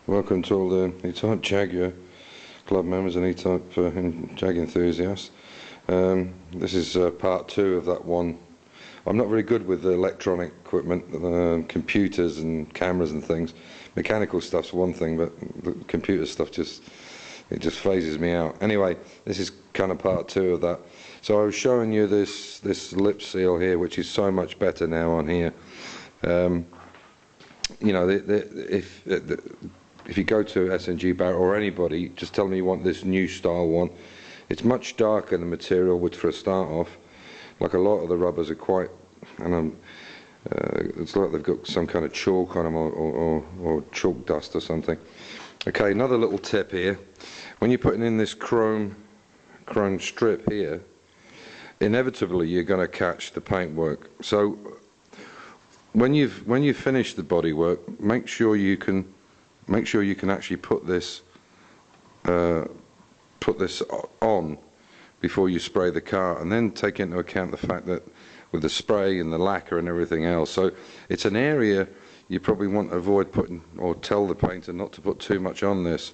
Welcome to all the E-Type Jaguar club members and E-Type Jag enthusiasts. This is part 2 of that one. I'm not very good with the electronic equipment, computers and cameras and things. Mechanical stuff's one thing, but the computer stuff just phases me out. Anyway, this is kind of part 2 of that. So I was showing you this lip seal here, which is so much better now on here. You know, if you go to S&G Barrett or anybody, just tell me you want this new style one. It's much darker, the material, which for a start off, like a lot of the rubbers are quite, and it's like they've got some kind of chalk on them or chalk dust or something. Okay, another little tip here. When you're putting in this chrome strip here, inevitably you're going to catch the paintwork. So when you've finished the bodywork, make sure you can actually put this on before you spray the car, and then take into account the fact that with the spray and the lacquer and everything else. So it's an area you probably want to avoid putting, or tell the painter not to put too much on this.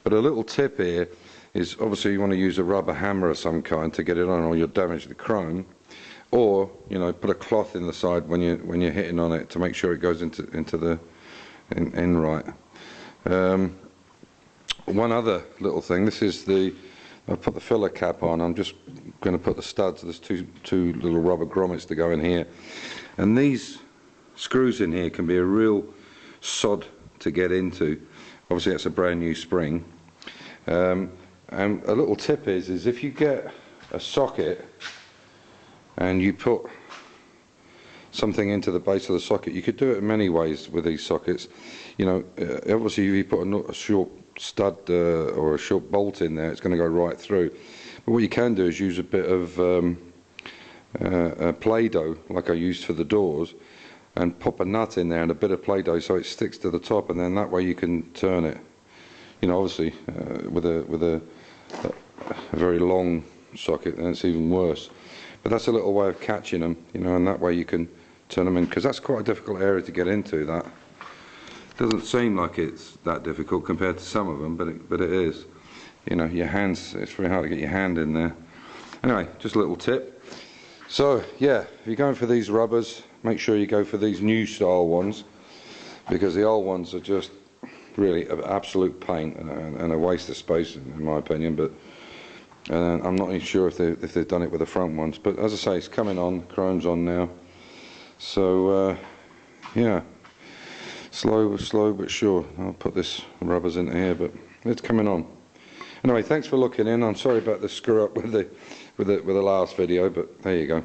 But a little tip here is, obviously you want to use a rubber hammer of some kind to get it on, or you'll damage the chrome. Or, you know, put a cloth in the side when you're hitting on it to make sure it goes into the in right. One other little thing. This is I put the filler cap on. I'm just going to put the studs. There's two little rubber grommets to go in here, and these screws in here can be a real sod to get into. Obviously, it's a brand new spring. And a little tip is if you get a socket and you put something into the base of the socket, you could do it in many ways with these sockets. You know, obviously if you put a short stud or a short bolt in there, it's going to go right through. But what you can do is use a bit of Play-Doh, like I used for the doors, and pop a nut in there and a bit of Play-Doh so it sticks to the top, and then that way you can turn it. You know, obviously with a very long socket, then it's even worse. But that's a little way of catching them, you know, and that way you can turn them in, because that's quite a difficult area to get into. That doesn't seem like it's that difficult compared to some of them, but it is. You know, your hands, it's very hard to get your hand in there. Anyway, just a little tip. So yeah, if you're going for these rubbers, make sure you go for these new style ones, because the old ones are just really an absolute pain and a waste of space in my opinion. But I'm not even sure if they've done it with the front ones, but as I say, it's coming on, chrome's on now. So yeah, slow but sure. I'll put this rubbers into here, but it's coming on. Anyway, thanks for looking in. I'm sorry about the screw up with the last video, but there you go.